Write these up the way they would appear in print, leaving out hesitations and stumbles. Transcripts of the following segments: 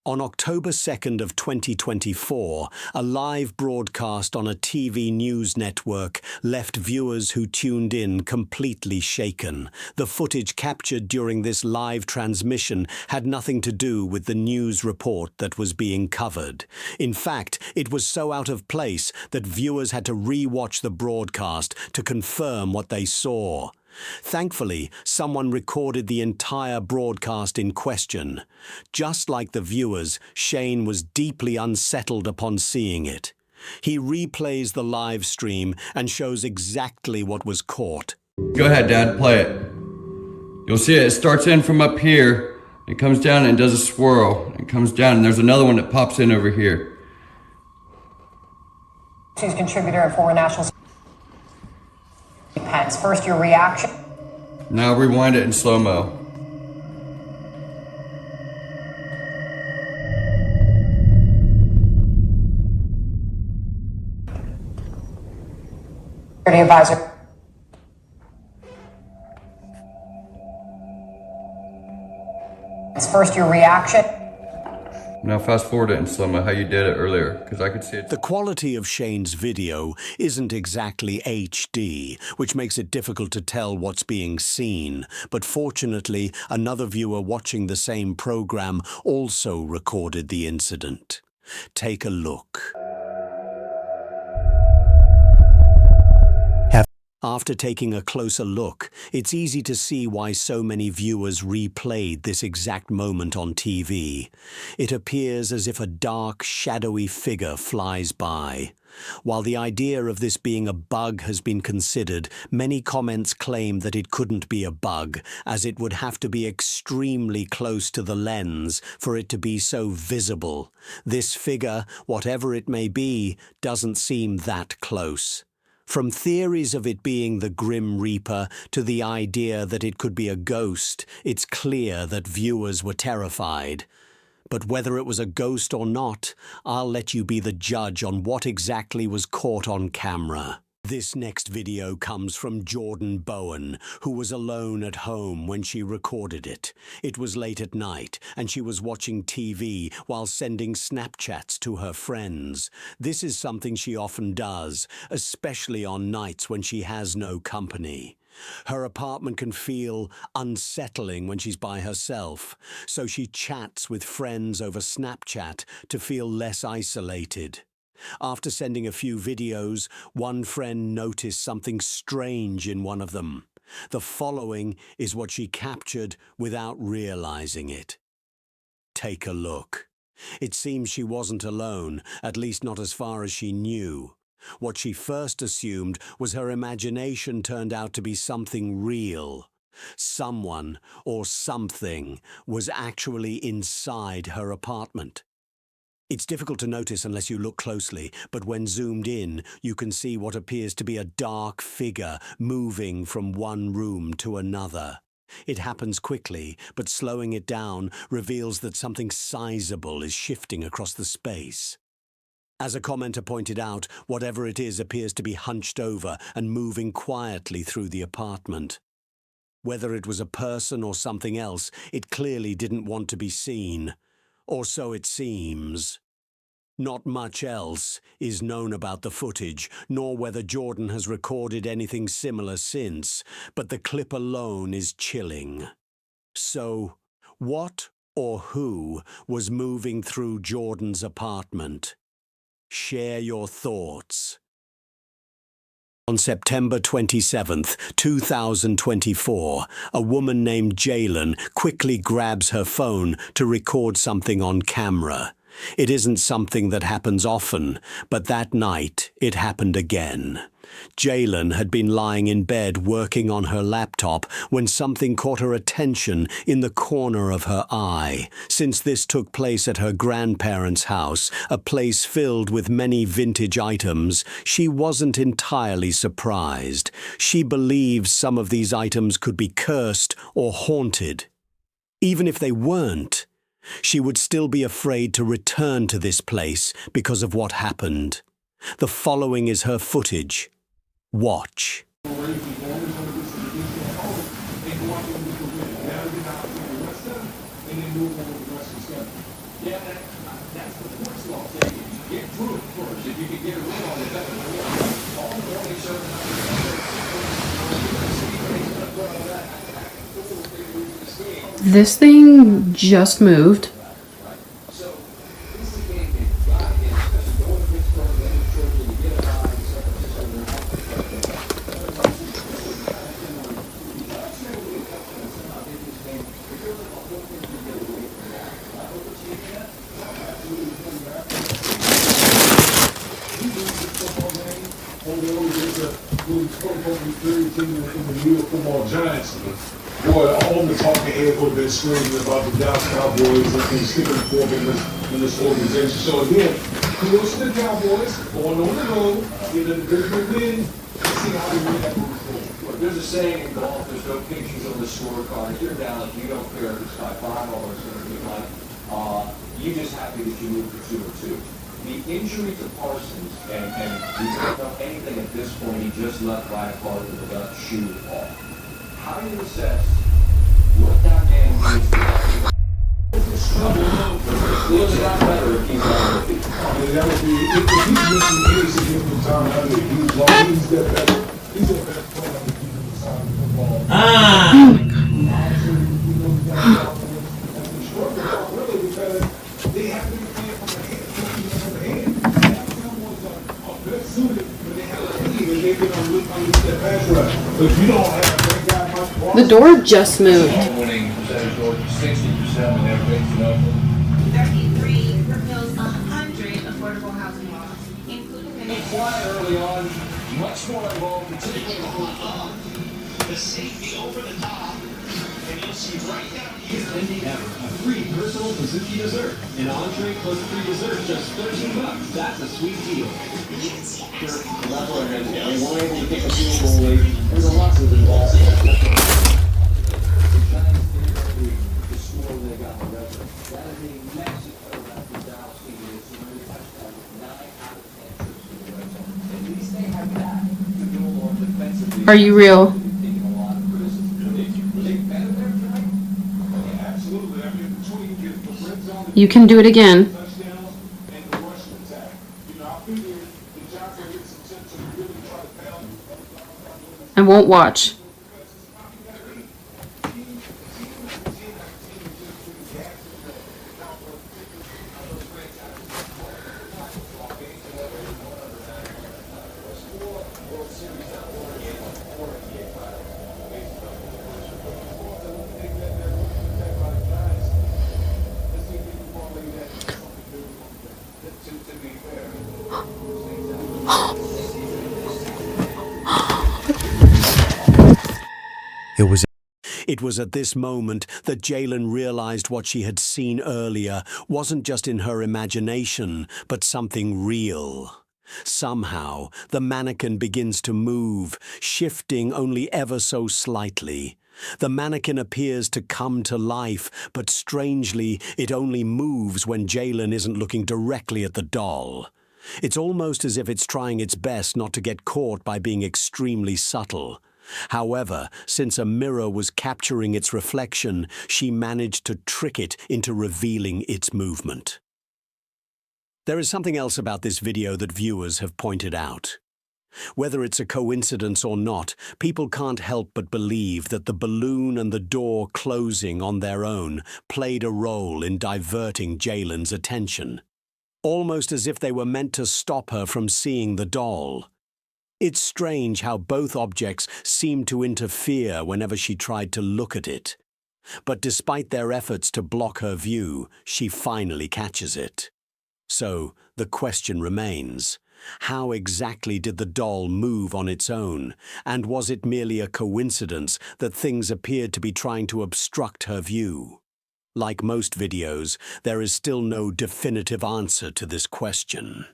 On October 2nd of 2024, a live broadcast on a TV news network left viewers who tuned in completely shaken. The footage captured during this live transmission had nothing to do with the news report that was being covered. In fact, it was so out of place that viewers had to re-watch the broadcast to confirm what they saw. Thankfully, someone recorded the entire broadcast in question. Just like the viewers, Shane was deeply unsettled upon seeing it. He replays the live stream and shows exactly what was caught. Go ahead, Dad, play it. You'll see it. It starts in from up here. It comes down and does a swirl. It comes down and there's another one that pops in over here. She's contributor and former national Pence. First, your reaction. Now rewind it in slow-mo. Security advisor. First, your reaction. Now fast forward it in slow-mo how you did it earlier, because I could see it. The quality of Shane's video isn't exactly HD, which makes it difficult to tell what's being seen. But fortunately, another viewer watching the same program also recorded the incident. Take a look. After taking a closer look, it's easy to see why so many viewers replayed this exact moment on TV. It appears as if a dark, shadowy figure flies by. While the idea of this being a bug has been considered, many comments claim that it couldn't be a bug, as it would have to be extremely close to the lens for it to be so visible. This figure, whatever it may be, doesn't seem that close. From theories of it being the Grim Reaper to the idea that it could be a ghost, it's clear that viewers were terrified. But whether it was a ghost or not, I'll let you be the judge on what exactly was caught on camera. This next video comes from Jordan Bowen, who was alone at home when she recorded it. It was late at night, and she was watching TV while sending Snapchats to her friends. This is something she often does, especially on nights when she has no company. Her apartment can feel unsettling when she's by herself, so she chats with friends over Snapchat to feel less isolated. After sending a few videos, one friend noticed something strange in one of them. The following is what she captured without realizing it. Take a look. It seems she wasn't alone, at least not as far as she knew. What she first assumed was her imagination turned out to be something real. Someone or something was actually inside her apartment. It's difficult to notice unless you look closely, but when zoomed in, you can see what appears to be a dark figure moving from one room to another. It happens quickly, but slowing it down reveals that something sizable is shifting across the space. As a commenter pointed out, whatever it is appears to be hunched over and moving quietly through the apartment. Whether it was a person or something else, it clearly didn't want to be seen. Or so it seems. Not much else is known about the footage, nor whether Jordan has recorded anything similar since, but the clip alone is chilling. So, what or who was moving through Jordan's apartment? Share your thoughts. On September 27th, 2024, a woman named Jalen quickly grabs her phone to record something on camera. It isn't something that happens often, but that night it happened again. Jalen had been lying in bed working on her laptop when something caught her attention in the corner of her eye. Since this took place at her grandparents' house, a place filled with many vintage items, she wasn't entirely surprised. She believes some of these items could be cursed or haunted. Even if they weren't, she would still be afraid to return to this place because of what happened. The following is her footage. Watch. Yeah, This thing just moved. Boy, all the talking heads would have been screaming about the Dallas Cowboys and sticking the fork in this organization. So again, kudos to the Cowboys going on the road, getting a divisional win, and see how they win that moving forward. There's a saying in golf, there's no pictures on the scorecard. If you're down, if you don't care if it's by 5 or it's going to be like, you're just happy that you moved to 2 or 2. The injury to Parsons, and we don't know anything at this point, he just left right part of the left shoe off. How do you assess what that man needs to do? Feels a lot better if he's on the field. That would be, if he's missing any significant time out of the he's long, he's the best player on the defensive side of the football. Really, because they have to be playing from the hand. They're suited, but they have a team, and they can understand that pass rush. But if you don't have that guy, The door just moved. Winning percentage or 60% when they're facing up. 33 repeals 100 affordable housing laws, including Quiet early on, much more involved, particularly the safety over the top, and you'll see right down here. Cindy Ever, a free personal Suzuki dessert. An entree plus free dessert, just $13. That's a sweet deal. There's a lot of involved. Are you real? You can do it again. I won't watch. It was at this moment that Jalen realized what she had seen earlier wasn't just in her imagination, but something real. Somehow, the mannequin begins to move, shifting only ever so slightly. The mannequin appears to come to life, but strangely, it only moves when Jalen isn't looking directly at the doll. It's almost as if it's trying its best not to get caught by being extremely subtle. However, since a mirror was capturing its reflection, she managed to trick it into revealing its movement. There is something else about this video that viewers have pointed out. Whether it's a coincidence or not, people can't help but believe that the balloon and the door closing on their own played a role in diverting Jalen's attention, almost as if they were meant to stop her from seeing the doll. It's strange how both objects seemed to interfere whenever she tried to look at it. But despite their efforts to block her view, she finally catches it. So, the question remains, how exactly did the doll move on its own, and was it merely a coincidence that things appeared to be trying to obstruct her view? Like most videos, there is still no definitive answer to this question.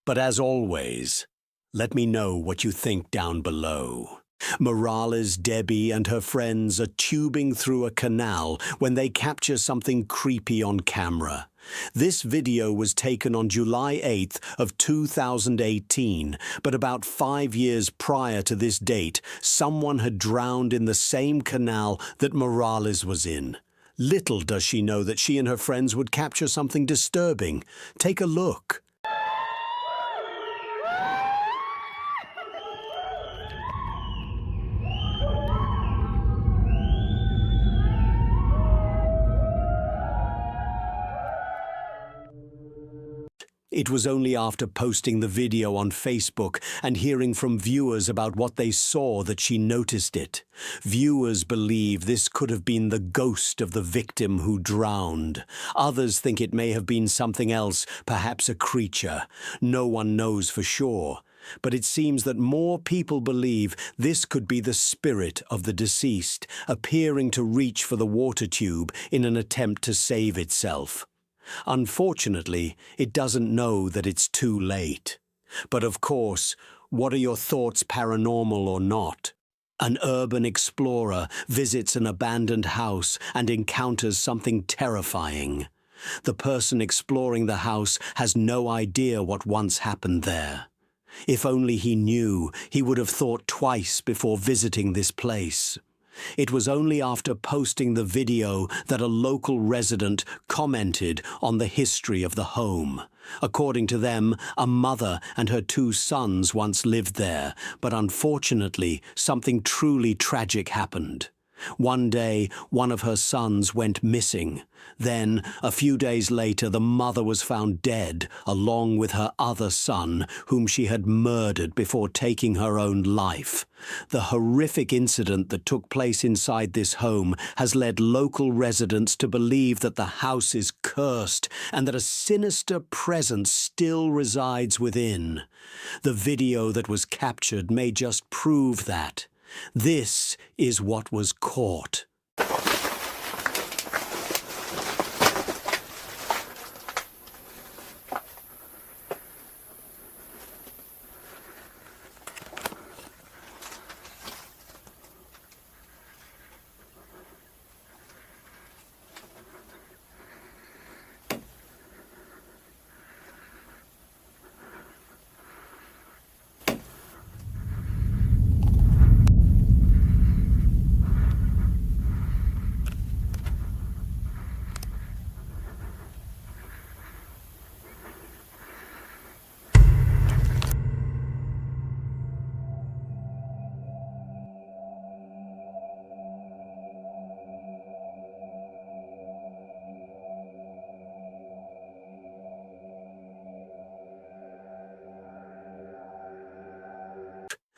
But as always, let me know what you think down below. Morales, Debbie, and her friends are tubing through a canal when they capture something creepy on camera. This video was taken on July 8th of 2018, but about 5 years prior to this date, someone had drowned in the same canal that Morales was in. Little does she know that she and her friends would capture something disturbing. Take a look. It was only after posting the video on Facebook and hearing from viewers about what they saw that she noticed it. Viewers believe this could have been the ghost of the victim who drowned. Others think it may have been something else, perhaps a creature. No one knows for sure. But it seems that more people believe this could be the spirit of the deceased, appearing to reach for the water tube in an attempt to save itself. Unfortunately, it doesn't know that it's too late. But of course, what are your thoughts, paranormal or not? An urban explorer visits an abandoned house and encounters something terrifying. The person exploring the house has no idea what once happened there. If only he knew, he would have thought twice before visiting this place. It was only after posting the video that a local resident commented on the history of the home. According to them, a mother and her 2 sons once lived there, but unfortunately, something truly tragic happened. One day, one of her sons went missing. Then, a few days later, the mother was found dead, along with her other son, whom she had murdered before taking her own life. The horrific incident that took place inside this home has led local residents to believe that the house is cursed and that a sinister presence still resides within. The video that was captured may just prove that. This is what was caught.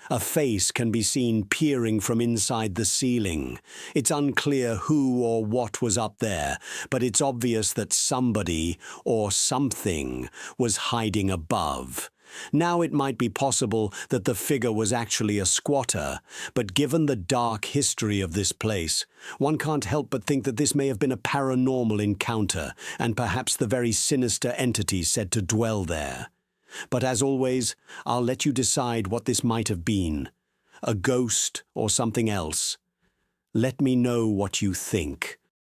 A face can be seen peering from inside the ceiling. It's unclear who or what was up there, but it's obvious that somebody or something was hiding above. Now it might be possible that the figure was actually a squatter, but given the dark history of this place, one can't help but think that this may have been a paranormal encounter, and perhaps the very sinister entity said to dwell there. But as always, I'll let you decide what this might have been. A ghost or something else. Let me know what you think.